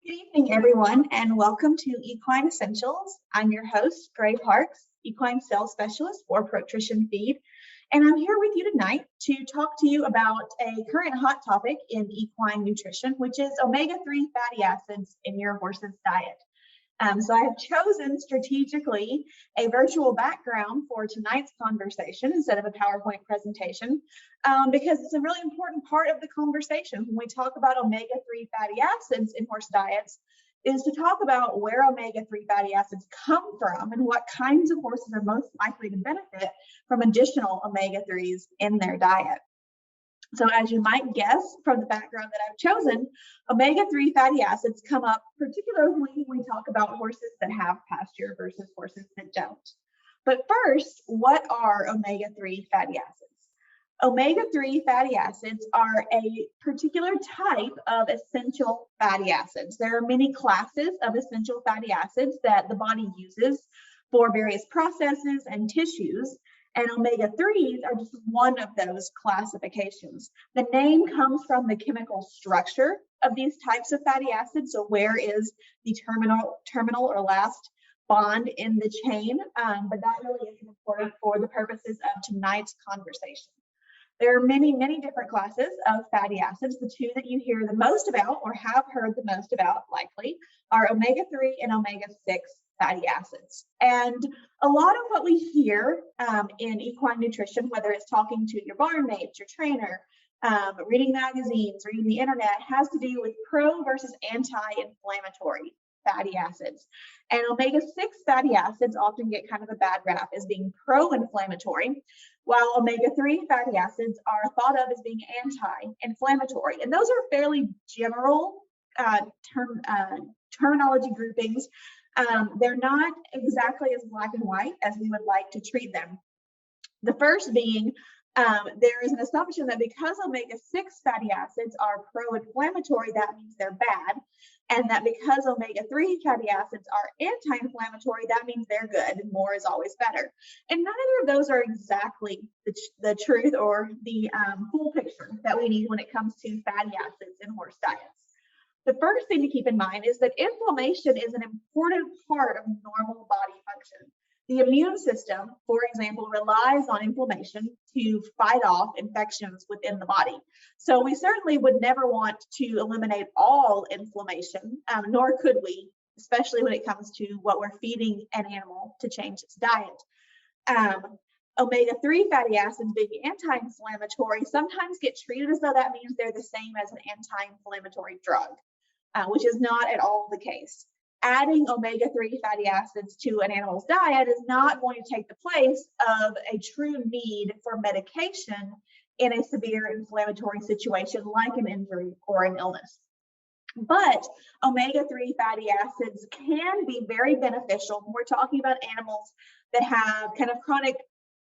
Good evening, everyone, and welcome to Equine Essentials. I'm your host, Gray Parks, Equine Sales Specialist for ProTrition Feed, and I'm here with you tonight to talk to you about a current hot topic in equine nutrition, which is omega-3 fatty acids in your horse's diet. So I have chosen strategically a virtual background for tonight's conversation instead of a PowerPoint presentation because it's a really important part of the conversation when we talk about omega-3 fatty acids in horse diets is to talk about where omega-3 fatty acids come from and what kinds of horses are most likely to benefit from additional omega-3s in their diet. So as you might guess from the background that I've chosen, omega-3 fatty acids come up particularly when we talk about horses that have pasture versus horses that don't. But first, what are omega-3 fatty acids? Omega-3 fatty acids are a particular type of essential fatty acids. There are many classes of essential fatty acids that the body uses for various processes and tissues. And omega-3s are just one of those classifications. The name comes from the chemical structure of these types of fatty acids. So where is the terminal or last bond in the chain? But that really is important for the purposes of tonight's conversation. There are many, many different classes of fatty acids. The two that you hear the most about or have heard the most about likely are omega-3 and omega-6 fatty acids. And a lot of what we hear in equine nutrition, whether it's talking to your barn mates, your trainer, reading magazines, reading the internet, has to do with pro versus anti-inflammatory fatty acids. And omega-6 fatty acids often get kind of a bad rap as being pro-inflammatory, while omega-3 fatty acids are thought of as being anti-inflammatory. And those are fairly general terminology groupings. They're not exactly as black and white as we would like to treat them. The first being there is an assumption that because omega-6 fatty acids are pro-inflammatory, that means they're bad, and that because omega-3 fatty acids are anti-inflammatory, that means they're good and more is always better. And neither of those are exactly the truth or the full picture that we need when it comes to fatty acids in horse diets. The first thing to keep in mind is that inflammation is an important part of normal body function. The immune system, for example, relies on inflammation to fight off infections within the body. So we certainly would never want to eliminate all inflammation, nor could we, especially when it comes to what we're feeding an animal to change its diet. Omega-3 fatty acids being anti-inflammatory sometimes get treated as though that means they're the same as an anti-inflammatory drug, which is not at all the case. Adding omega-3 fatty acids to an animal's diet is not going to take the place of a true need for medication in a severe inflammatory situation like an injury or an illness. But omega-3 fatty acids can be very beneficial when we're talking about animals that have kind of chronic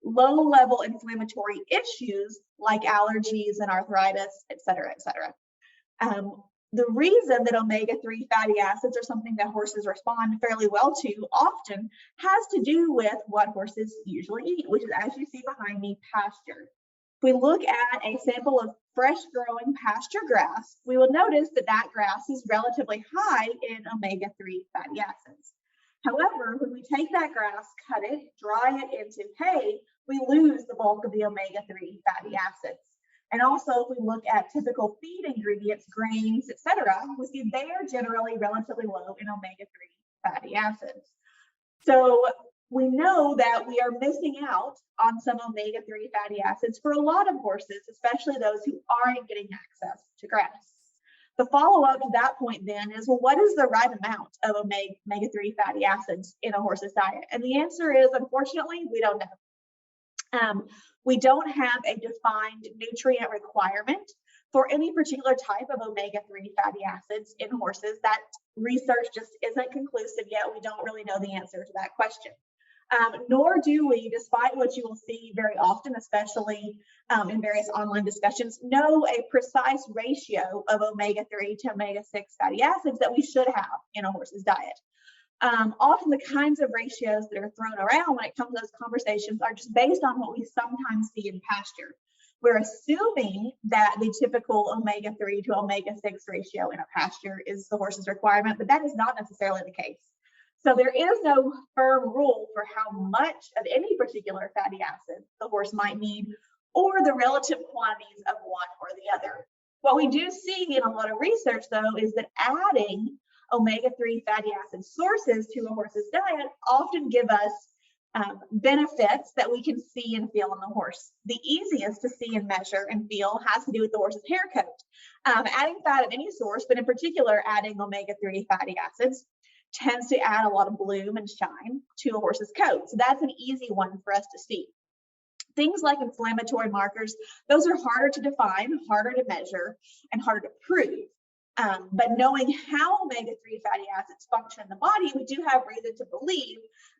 low-level inflammatory issues like allergies and arthritis, et cetera, et cetera. The reason that omega-3 fatty acids are something that horses respond fairly well to often has to do with what horses usually eat, which is, as you see behind me, pasture. If we look at a sample of fresh growing pasture grass, we will notice that that grass is relatively high in omega-3 fatty acids. However, when we take that grass, cut it, dry it into hay, we lose the bulk of the omega-3 fatty acids. And also, if we look at typical feed ingredients, grains, etc., we see they are generally relatively low in omega-3 fatty acids. So we know that we are missing out on some omega-3 fatty acids for a lot of horses, especially those who aren't getting access to grass. The follow-up to that point then is, well, what is the right amount of omega-3 fatty acids in a horse's diet? And the answer is, unfortunately, we don't know. We don't have a defined nutrient requirement for any particular type of omega-3 fatty acids in horses. That research just isn't conclusive yet. We don't really know the answer to that question. Nor do we, despite what you will see very often, especially in various online discussions, know a precise ratio of omega-3 to omega-6 fatty acids that we should have in a horse's diet. Often the kinds of ratios that are thrown around when it comes to those conversations are just based on what we sometimes see in pasture. We're assuming that the typical omega-3 to omega-6 ratio in a pasture is the horse's requirement, but that is not necessarily the case. So there is no firm rule for how much of any particular fatty acid the horse might need, or the relative quantities of one or the other. What we do see in a lot of research, though, is that adding omega-3 fatty acid sources to a horse's diet often give us benefits that we can see and feel in the horse. The easiest to see and measure and feel has to do with the horse's hair coat. Adding fat of any source, but in particular adding omega-3 fatty acids, tends to add a lot of bloom and shine to a horse's coat. So that's an easy one for us to see. Things like inflammatory markers, those are harder to define, harder to measure, and harder to prove. But knowing how omega-3 fatty acids function in the body, we do have reason to believe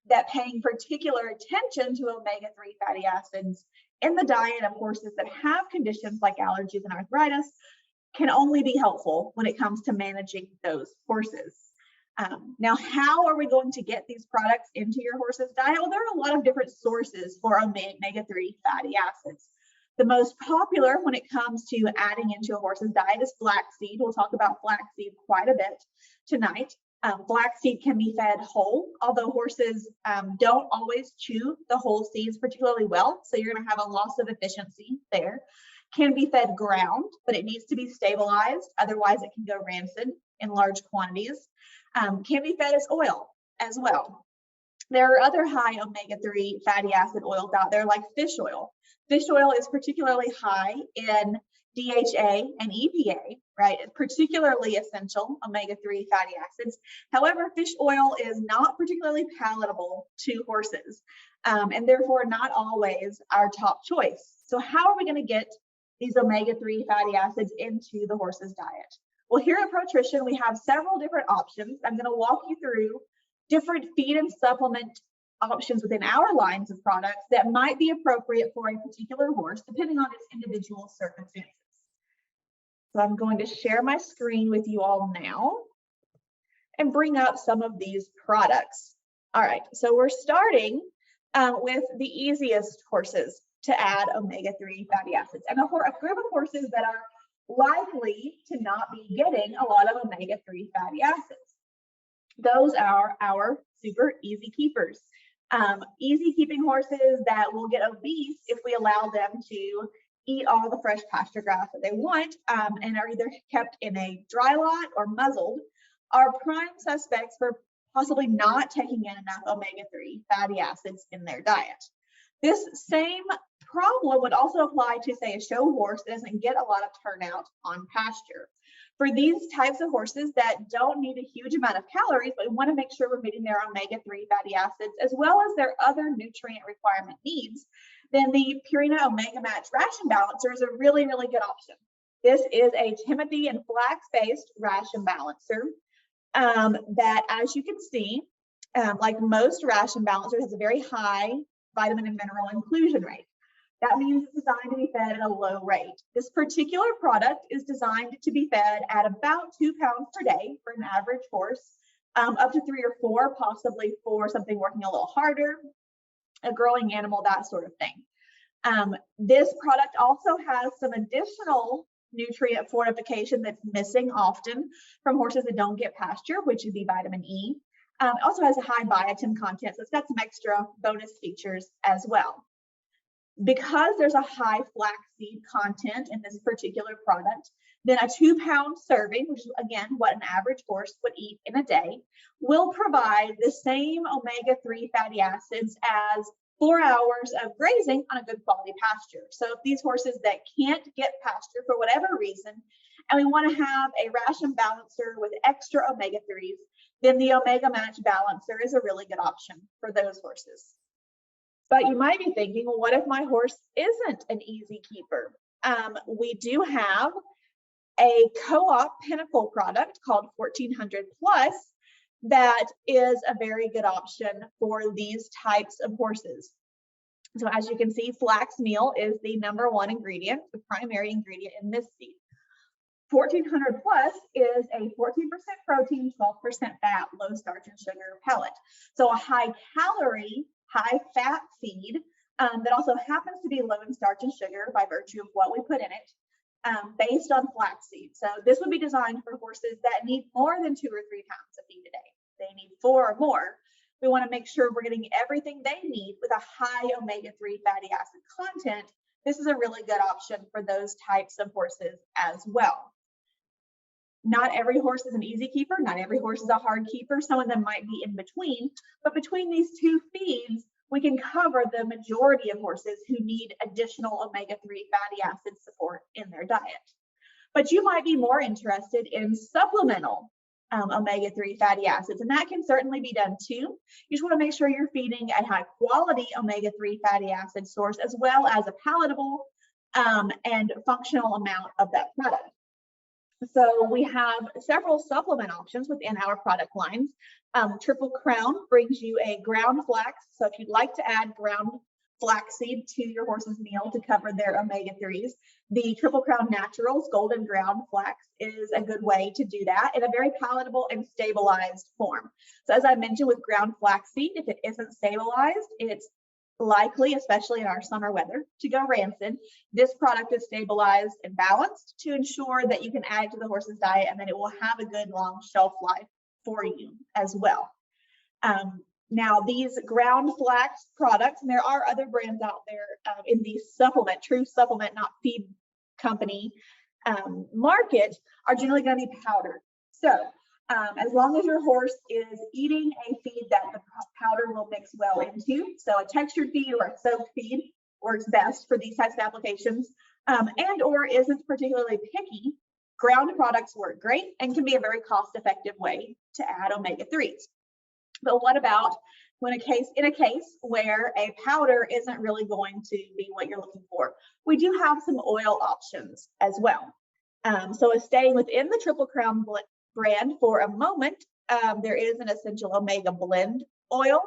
that paying particular attention to omega-3 fatty acids in the diet of horses that have conditions like allergies and arthritis can only be helpful when it comes to managing those horses. Now, how are we going to get these products into your horse's diet? Well, there are a lot of different sources for omega-3 fatty acids. The most popular when it comes to adding into a horse's diet is flaxseed. We'll talk about flaxseed quite a bit tonight. Flaxseed can be fed whole, although horses don't always chew the whole seeds particularly well, so you're going to have a loss of efficiency there. Can be fed ground, but it needs to be stabilized, otherwise it can go rancid in large quantities. Can be fed as oil as well. There are other high omega-3 fatty acid oils out there like fish oil. Fish oil is particularly high in DHA and EPA, right? It's particularly essential omega-3 fatty acids. However, fish oil is not particularly palatable to horses, and therefore not always our top choice. So how are we going to get these omega-3 fatty acids into the horse's diet? Well, here at ProTrition, we have several different options. I'm going to walk you through different feed and supplement options within our lines of products that might be appropriate for a particular horse, depending on its individual circumstances. So I'm going to share my screen with you all now and bring up some of these products. All right, so we're starting with the easiest horses to add omega-3 fatty acids, and a group of horses that are likely to not be getting a lot of omega-3 fatty acids. Those are our super easy keepers. Easy keeping horses that will get obese if we allow them to eat all the fresh pasture grass that they want and are either kept in a dry lot or muzzled, are prime suspects for possibly not taking in enough omega-3 fatty acids in their diet. This same problem would also apply to, say, a show horse that doesn't get a lot of turnout on pasture. For these types of horses that don't need a huge amount of calories, but we want to make sure we're meeting their omega-3 fatty acids as well as their other nutrient requirement needs, then the Purina Omega Match Ration Balancer is a really, really good option. This is a Timothy and flax-based ration balancer that, as you can see, like most ration balancers, has a very high vitamin and mineral inclusion rate. That means it's designed to be fed at a low rate. This particular product is designed to be fed at about 2 pounds per day for an average horse, up to 3 or 4, possibly for something working a little harder, a growing animal, that sort of thing. This product also has some additional nutrient fortification that's missing often from horses that don't get pasture, which would be vitamin E. It also has a high biotin content, so it's got some extra bonus features as well. Because there's a high flaxseed content in this particular product, then a 2-pound serving, which is again what an average horse would eat in a day, will provide the same omega-3 fatty acids as 4 hours of grazing on a good quality pasture. So if these horses that can't get pasture for whatever reason, and we want to have a ration balancer with extra omega-3s, then the Omega Match Balancer is a really good option for those horses. But you might be thinking, well, what if my horse isn't an easy keeper? We do have a co-op Pinnacle product called 1400 Plus that is a very good option for these types of horses. So as you can see, flax meal is the #1 ingredient, the primary ingredient in this seed. 1400 Plus is a 14% protein, 12% fat, low starch and sugar pellet. So a high calorie, high fat feed that also happens to be low in starch and sugar by virtue of what we put in it, based on flaxseed. So this would be designed for horses that need more than 2 or 3 pounds of feed a day. They need 4 or more. We want to make sure we're getting everything they need with a high omega-3 fatty acid content. This is a really good option for those types of horses as well. Not every horse is an easy keeper. Not every horse is a hard keeper. Some of them might be in between, but between these 2 feeds, we can cover the majority of horses who need additional omega-3 fatty acid support in their diet. But you might be more interested in supplemental omega-3 fatty acids, and that can certainly be done too. You just want to make sure you're feeding a high quality omega-3 fatty acid source, as well as a palatable and functional amount of that product. So we have several supplement options within our product lines. Triple Crown brings you a ground flax. So if you'd like to add ground flaxseed to your horse's meal to cover their omega-3s, the Triple Crown Naturals Golden Ground Flax is a good way to do that in a very palatable and stabilized form. So as I mentioned with ground flaxseed, if it isn't stabilized, it's likely, especially in our summer weather, to go rancid. This product is stabilized and balanced to ensure that you can add it to the horse's diet and that it will have a good long shelf life for you as well. Now, these ground flax products, and there are other brands out there in the supplement, true supplement, not feed company market, are generally going to be powdered. So as long as your horse is eating a feed that the powder will mix well into, so a textured feed or a soaked feed works best for these types of applications, and or isn't particularly picky, ground products work great and can be a very cost-effective way to add omega-3s. But what about in a case where a powder isn't really going to be what you're looking for? We do have some oil options as well. So staying within the Triple Crown brand for a moment, there is an essential omega blend oil,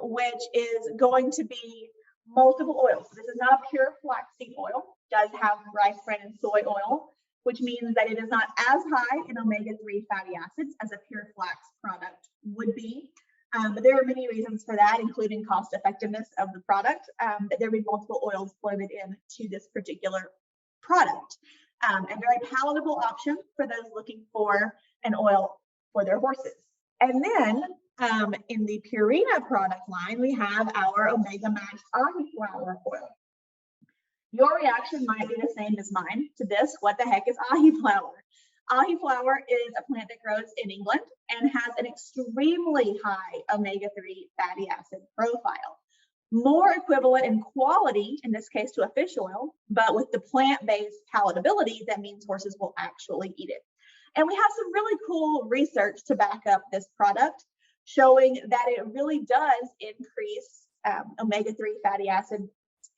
which is going to be multiple oils. So this is not pure flaxseed oil. It does have rice bran and soy oil, which means that it is not as high in omega-3 fatty acids as a pure flax product would be. But there are many reasons for that, including cost effectiveness of the product, that there will be multiple oils blended into this particular product. And very palatable option for those looking for an oil for their horses. And then in the Purina product line, we have our Omega Match Ahi Flower Oil. Your reaction might be the same as mine to this. What the heck is ahi flower? Ahi flower is a plant that grows in England and has an extremely high omega-3 fatty acid profile. More equivalent in quality, in this case to a fish oil, but with the plant-based palatability, that means horses will actually eat it. And we have some really cool research to back up this product, showing that it really does increase omega-3 fatty acid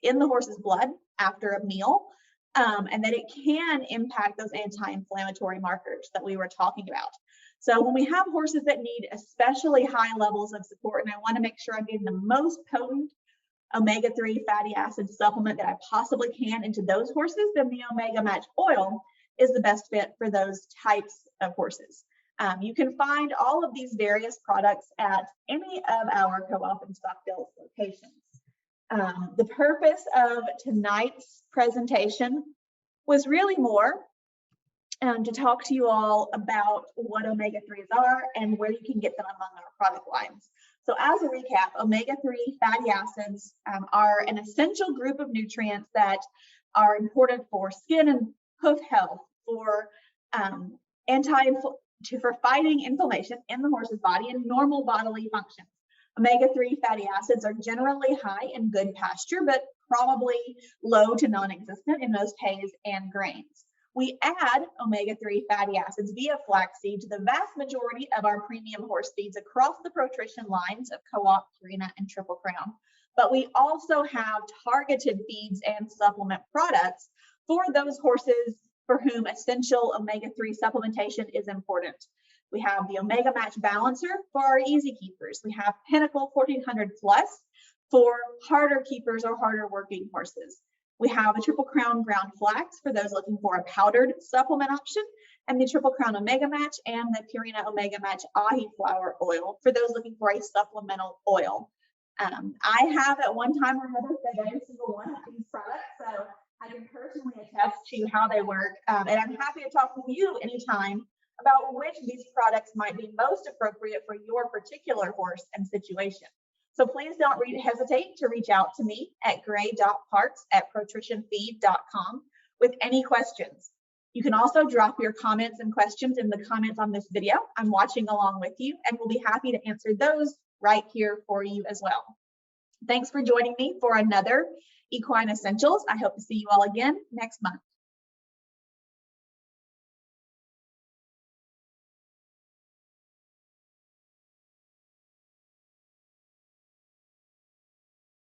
in the horse's blood after a meal, and that it can impact those anti-inflammatory markers that we were talking about. So when we have horses that need especially high levels of support, and I want to make sure I'm getting the most potent omega-3 fatty acid supplement that I possibly can into those horses, then the Omega Match oil is the best fit for those types of horses. You can find all of these various products at any of our co-op and Stockdale locations. The purpose of tonight's presentation was really more to talk to you all about what omega-3s are and where you can get them among our product lines. So as a recap, omega-3 fatty acids are an essential group of nutrients that are important for skin and hoof health, for for fighting inflammation in the horse's body and normal bodily functions. Omega-3 fatty acids are generally high in good pasture, but probably low to non-existent in most hays and grains. We add omega-3 fatty acids via flaxseed to the vast majority of our premium horse feeds across the ProTrition lines of Co-op, Purina, and Triple Crown. But we also have targeted feeds and supplement products for those horses for whom essential omega-3 supplementation is important. We have the Omega Match Balancer for our easy keepers. We have Pinnacle 1400 Plus for harder keepers or harder working horses. We have a Triple Crown Ground Flax for those looking for a powdered supplement option, and the Triple Crown Omega Match and the Purina Omega Match Ahi Flower Oil for those looking for a supplemental oil. I have at one time or another fed every single one of these products, so I can personally attest to how they work. And I'm happy to talk with you anytime about which of these products might be most appropriate for your particular horse and situation. So please don't hesitate to reach out to me at gray.parts@protritionfeed.com with any questions. You can also drop your comments and questions in the comments on this video. I'm watching along with you, and we'll be happy to answer those right here for you as well. Thanks for joining me for another Equine Essentials. I hope to see you all again next month.